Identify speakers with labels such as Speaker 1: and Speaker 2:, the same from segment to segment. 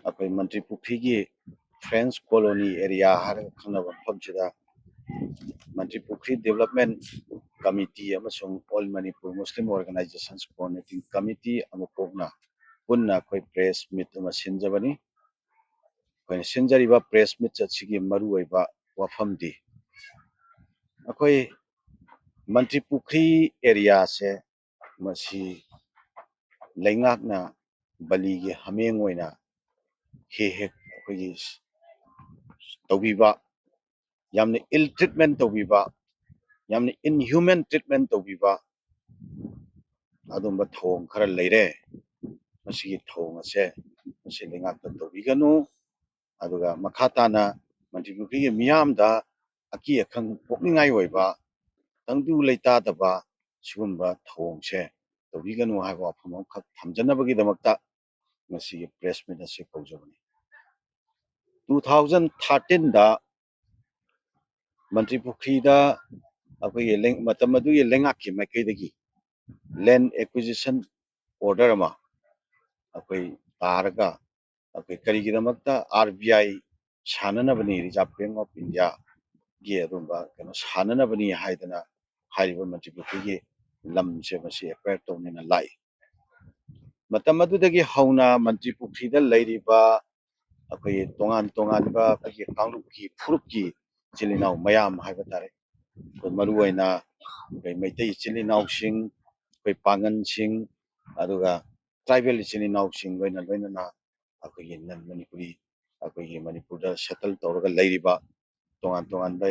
Speaker 1: अखोई मंत्री पुखरी की French colony area हर खंगब मफमसिदा मंत्री पुखरी डेवलपमेंट कमिटी अमसुंग all Manipur Muslim organisations coordinating committee अमपोगना पुन्ना अखोई प्रेस मीट अमा सिनजबनी अखोई सिनजरिबा प्रेस मीट चसिगी मरुओइबा वफमदी अखोई मंत्री पुखरी एरिया से मसी लेंगाकना बलीगी हमेंग ओइना हे हे अखोई तौबीबा यामने इल ट्रीटमेंट तौबीबा यामने इनह्यूमन ट्रीटमेंट तौबीबा अदुम्बा थोंग खरा लेरे मसीगी थोंग असे मसी लेंगाकना तौबीगनु अदुगा मखाताना मंत्री पुखरी मियामदा अकी अखंग पोकनिंगाई ओइबा तंगदु लेतादबा सुगुम्बा थोंगसे तौबीगनु हाइबा वफम खक थमजनबगीदमक्ता मसीगी प्रेस मीट असे कौजबनी 2013 दा मंत्री पुखरी दा अखोई मतमदुगी लेंगाकी माइकैदगी लैंड एक्विजिशन ऑर्डर अमा अखोई तारगा अखोई करिगिदमक्ता आरबीआई साननबनी रिजर्व बैंक ऑफ इंडिया गे अदुम्बा कनो साननबनी हाइदना हाइबा मंत्री पुखरी गे लमसे मसी एक्वायर तौनेना लाई मतमदुदगी हौना मंत्री पुखरी दा लैरिबा अखोई तोंगान तोंगानबा अखोई कांगलुकी फुरुकी चिलिनाव मयाम हाइबा तारे मरुओइना अखोई मैतै चिलिनावसिंग अखोई पांगनसिंग अदुगा ट्राइबल चिलिनावसिंग लोइना अखोई नन मणिपुरी अखोई मणिपुरदा सेटल तौरगा लैरिबा तोंगान तोंगानबा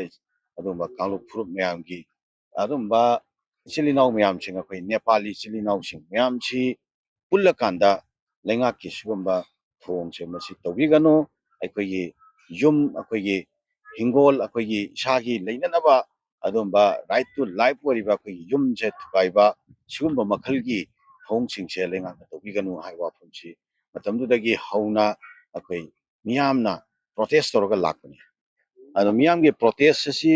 Speaker 1: अदुम्बा कांगलुक फुरुक मयामगी अदुम्बा चिलिनाव मयामसिंग अखोई नेपाली चिलिनावसिंग मयामसी पुल्लकांदा लेंगाकी सुगुम्बा थोंगसे मसी तौबीगनु अखोई युम अखोई हिंगोल अखोई इसागी लेननबा अदुम्बा राइट टू लाइफ ओरिबा अखोई युमसे थुगाइबा सुगुम्बा मखलगी थोंगसिंगसे लेंगाकना तौबीगनु हाइबा वफमसी मतमदुदगी हौना अखोई मियामना प्रोटेस्ट तौरगा लाकनी अदो मियामगी प्रोटेस्ट असी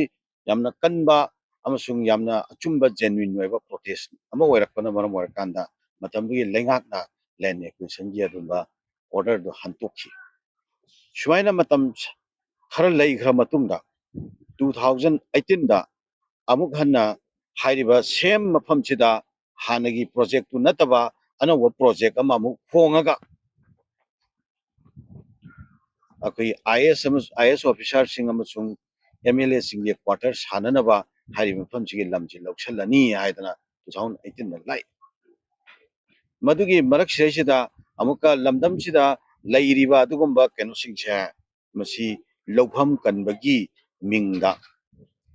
Speaker 1: यामना कनबा अमसुंग यामना अचुम्बा जेन्युइन ओइबा प्रोटेस्ट अमा ओइरकपना मरम ओइरकांदा मतमदुगी लेंगाकना लैंड एक्विजिशन गी अदुम्बा ऑर्डर दो हंतोखी सुमाइना मतम खरा लैखरा मतुंगदा 2018 दा अमुक हन्ना हाइरिबा सेम मफमसिदा हानगी प्रोजेक्ट तु नतबा अनौबा प्रोजेक्ट अमा अमुक होंगागा अखोई आईएएस ऑफिसर सिंग अमसुंग एमएलए सिंग क्वार्टर साननबा हाइरिबा मफमसिगी लमसि लौसलनी हाइदना 2018 दा लाई मधुगी मरक सिदा अमुका लमदमसिदा लैरिबा अदुगुम्बा केनोसिंगसे मसी लौफम कनबगी मिंगदा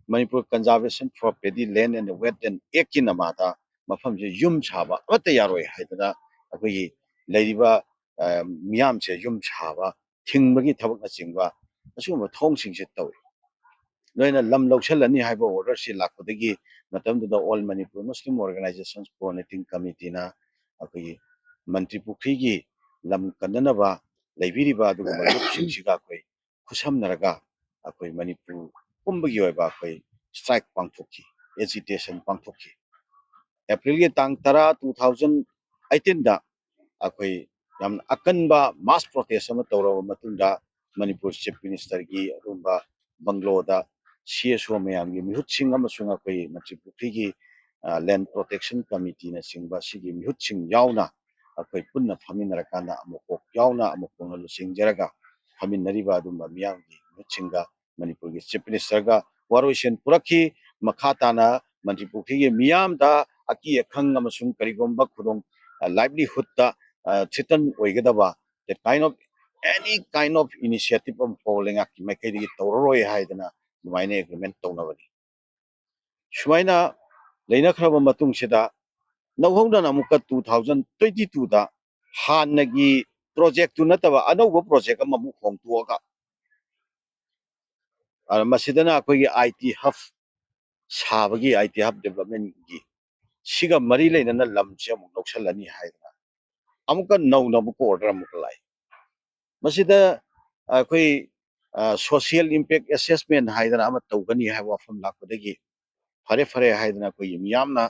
Speaker 1: Manipur conservation for paddy land and wetland act की नमादा मफमसे युम साबा अमता यारोय हाइदना अखोई लैरिबा मियामसे युम साबा थिंगबगी थबक चिंगबा असुगुम्बा थोंगसिंगसे तौई लोइना लम लौसलनी हाइबा ऑर्डर से लाखदगी मतमदुदा all Manipur Muslim organisations coordinating committee ना अखोई मंत्री पुखरी की लम कन्ननबा लैबिरिबा अदुगुम्बा लुपसिंगसिगा अखोई खुसमनरगा अखोई मणिपुर पुंबगी ओइबा अखोई स्ट्राइक पांगथोकी एजिटेशन पांगथोकी अप्रैल के तांग 10 2018 दा अखोई याम अकनबा मास प्रोटेस्ट अमा तौरबा मतुंदा मणिपुर चीफ मिनिस्टर की अदुम्बा बंगलोदा सीएसओ मयामगी मिहुतसिंग अमसुंग अखोई मंत्री पुखरी की लैंड प्रोटेक्शन कमिटी ना सिंगबा सिगी मिहुतसिंग यावना अखोई पुन्ना फमिनरकाना अमुकोक यावना अमुकोंग लुसिंगजरगा फमिनरिबा अदुम्बा मियामगी मिहुतसिंगा मणिपुर की चीफ मिनिस्टर का वारोइसन पुरखी मखाताना मंत्री पुखरी की मियामदा अकी अखंग अमसुंग करिगोंबा खुदोंग लाइवलीहुड दा थ्रेटन ओइगदबा the kind of any kind of initiative of falling aki makai di tawroi haidana dumaina agreement tawnabani sumaina leina khraba matung sida nawhongda namuka 2022 da hanagi project tu nataba anauba project ama mu khongtuaga masidana akogi IT hub sabagi IT hub development gi siga mari leina lamche amu loksalani haidana amuka nawna mu ko order amuka lai masida अखोई social impact assessment हाइदना अमा तौगनी है वाफम लाखदगी फरे फरे हाइदना अखोई मियामना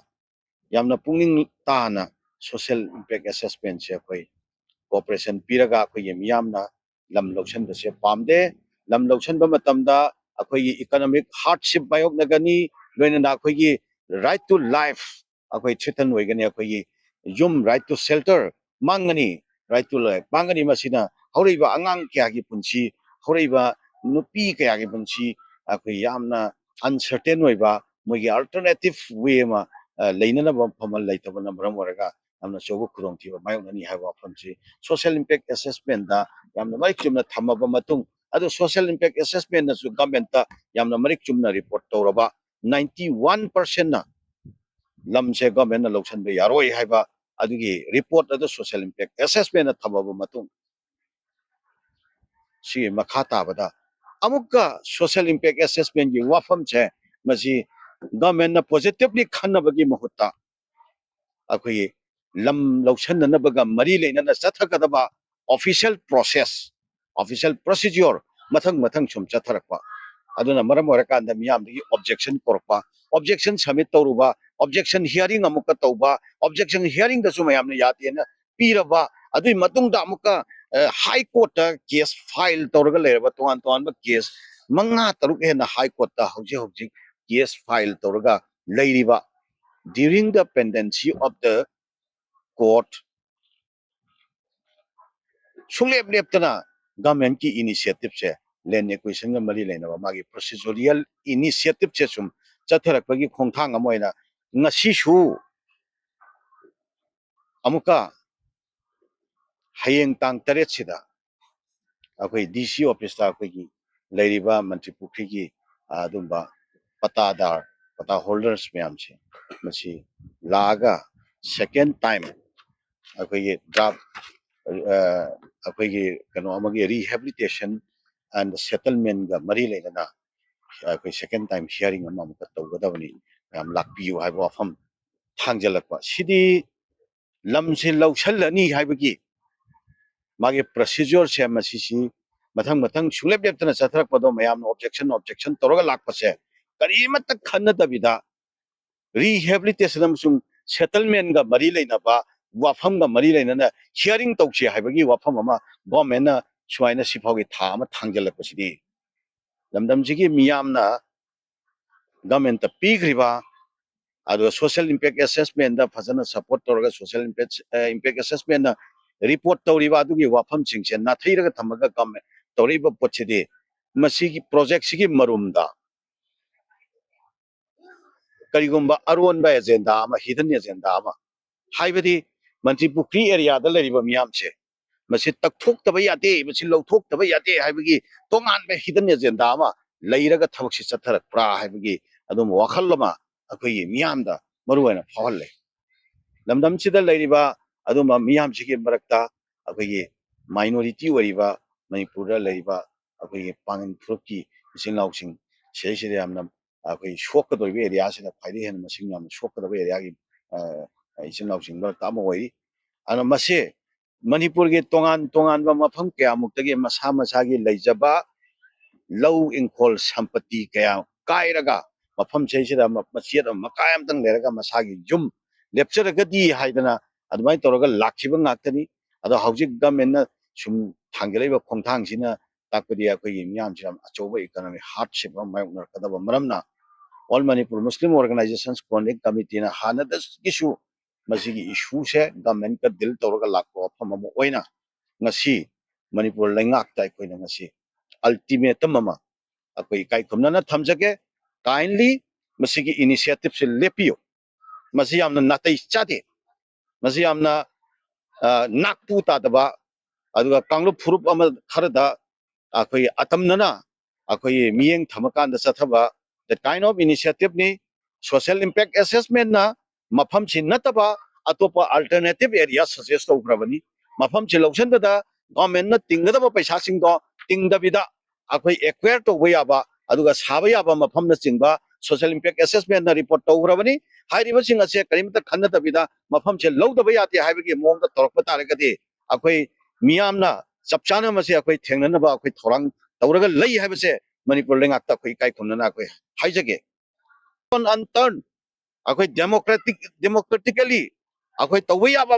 Speaker 1: यामना पुंगनिंग ताना social impact assessment से अखोई कोऑपरेशन पीरगा अखोई मियामना lam lawsan ba se pamde lam lawsan ba matamda akhoi gi economic hardship bayok nagani loina na akhoi gi right to life akhoi threaten oigani akhoi gi yum right to shelter mangani right to life mangani masina horiba angang kya gi punchi horiba nupi kya gi punchi akhoi yamna uncertain oiba mogi alternative way ma leina na famal laitaba na maram waraga amna chogo kurong thiba mayok nani haiwa famchi social impact assessment da yamna marik chumna thamaba matung ado social impact assessment na su government ta yamna marik chumna report tawraba 91% na lamse government na loksan be yaroi haiba adugi report ado social impact assessment na thamaba matung si makha tabada amukka social impact assessment gi wafam che masi government na positively khanabagi mahutta akhoi lam lawsan na baga mari leina na chathakadaba official process official procedure mathang mathang chum chatharakpa aduna maram orakanda miyam di objection korpa objection submit tawruba objection hearing amuka tawba objection hearing da suma yamna yati na piraba adui matung da amuka high court ta case file tawraga leraba tuan tuan ba case manga taruk he na high court ta hauji hauji case file tawraga leiriba during the pendency of the court sunglep leptana government ki initiative se land acquisition ga mari leina magi procedural initiative se sum chatharak pagi khongthang amoina ngasi su amuka hayeng tang taret sida akoi dc office ta akoi gi leiriba mantri pukri gi adumba patadar pata holders myam se masi laga second time akoi gi draft akoi gi kano amagi rehabilitation and settlement ga mari leina akoi second time hearing ama muka tawgadabani yam lakpiu haiba wafam thangjalakpa sidi lamse lawsallani haibagi magi procedure se masisi mathang mathang sulep leptana chatharak pado mayam objection toroga lakpa se karimata khanna dabida rehabilitation amsung settlement ga mari leina ba wafam ga mari leina na hearing tawchi haibagi wafam ama government na swaina sifaugi tha ama thangjalakpa sidi lamdam jigi miyamna government ta pigriba ado social impact assessment da fazana support tawraga social impact assessment na report tawriba adugi wafam singse na thairaga thamaga government tawriba pochidi masigi project sigi marumda karigumba aronba agenda ama hidden agenda ama haibadi manchi pukri area da leriba miyamse masi takthok taba yate masi lawthok taba yate haibagi tongan be hidden agenda ama leiraga thabak si chatharak pra haibagi adum wakhal lama akoi miyamda maruena fawalle lamdam sida leiriba aduma miyam sigi marakta akoi minority wariba manipura leiriba akoi pangin fruki sing lausing seiside amna akoi shokka doibe area sida phaide hen masing yam shokka doibe area gi sing lausing ba tama wai ana mase manipur ge tongan tongan ba mafam kya muktagi masa masa gi leijaba low inkol sampati kaya kairaga mafam seisida masiat makayam tang leraga masagi jum lepcharagadi haidana adumai toroga lakhiba ngaktani ado hawjik government na sum thanggelaiba khongthang sina takpadi akoi miyam siram achoba economic hardship ma mayoknar kadaba maramna all manipur muslim organizations connect committee na hanadas gisu masigi issue se government ka dil toroga lakko phama oina ngasi manipur lengak tai koina ngasi ultimatum mama akoi kai khumna na thamjage kindly masigi initiative se lepio masi amna natai chade masi amna nakpu tadaba aduga kanglu phurup ama kharada akoi atamnana akoi miyeng thamakanda chathaba that kind of initiative ni social impact assessment na mafam chi nataba atopa alternative area suggest tawgrabani mafam chi lawsan da government na tinggadaba paisa sing do tingdabida akoi acquire to yaba aduga saba yaba mafam na chingba social impact assessment na report tawgrabani hairiba sing ase karimta khanna dabida mafam che lawdaba yate haibagi mong da torokpa taragadi akoi miyamna chapchana mase akoi thengnanaba akoi thorang tawraga lei haibase manipur lengakta akoi kai khumnana akoi haijage on unturned akoi democratically akoi tawba yaba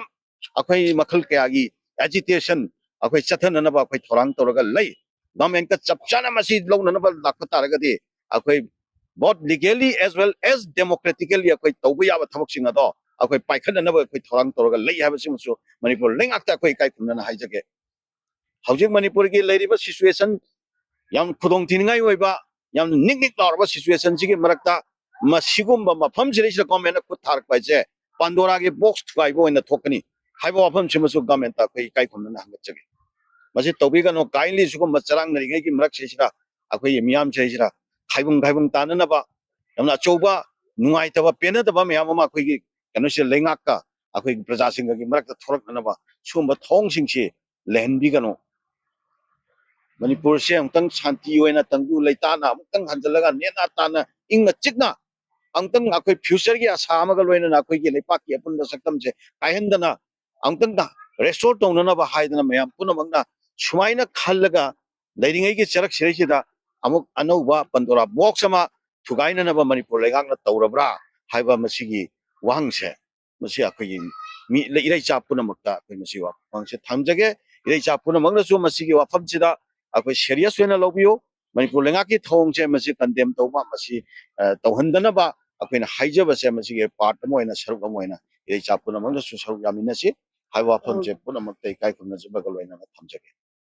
Speaker 1: akoi makhal kaya gi agitation अखोई चथननबा अखोई थोरांग तौरगा लई government का चपचाना मसी लौननबा लाख तारगदी अखोई both legally as well as democratically अखोई तौबा याबा थबकसिंग अदो अखोई पाइखननबा अखोई थोरांग तौरगा लई हाबसिमसु मणिपुर लेंगाक्ता अखोई काई खुमना हाइजगे हौजिक मणिपुर की लेरिबा सिचुएशन याम खुदोंग थिनिंगाई ओइबा याम निक निक लारबा सिचुएशन सिगी मरक्ता मसिगुम्बा मफम सिरिसिदा गवर्नमेंट खुद थारक पाइजे पांडोरा के बॉक्स थुगाइबो ओइना थोकनी हाइबा वफम सिमसु गवर्नमेंट अखोई काई खुमना हांगचगे मसे तौबिगनो काइंडली सुगुम चरांग नरिगै की मरक सेसिरा अखोई मियाम सेसिरा खाइबुंग खाइबुंग ताननबा यामना अचौबा नुंगाइतबा पेनदबा मयाम अमा अखोई कनोसे लेंगाक्का अखोई प्रजासिंग की मरक थोरकनबा सुगुम्बा थोंगसिंगसि लेहनबिगनो मणिपुर से अमतंग शांति होइना तंगु लेताना अमतंग हंजलगा नेना ताना इंग चिकना अमतंग अखोई फ्यूचर की आशा अमगा लोइना अखोई की लेपाक की अपुन सकतम से कायहंदना अमतंग रेस्टोर तौननबा हाइदना मयाम पुनमंगना सुमाइना खल्लगा लेरिंगै की चरक सिरिसिदा अमुक अनौबा पंदोरा बॉक्स अमा थुगाइननबा मणिपुर लेगांगना तौरब्रा हाइबा मसिगी वांगसे मसि अखोई मी इरै चापुनमक्ता अखोई मसि वांगसे थामजगे इरै चापुनमंगनसु मसिगी वाफमसिदा अखोई सीरियस होइना लौबियो मणिपुर लेंगाकी थौंगसे मसि कंडेम तौबा मसि तौहंदनबा अखोइना हाइजबसे मसिगी पार्ट अमा होइना सरुक अमा होइना इरै चापुनमंगनसु सरुक यामिनसि हाइबा वाफमसे पुनमक्ता इकाई खुमनजबगा लोइना थामजगे।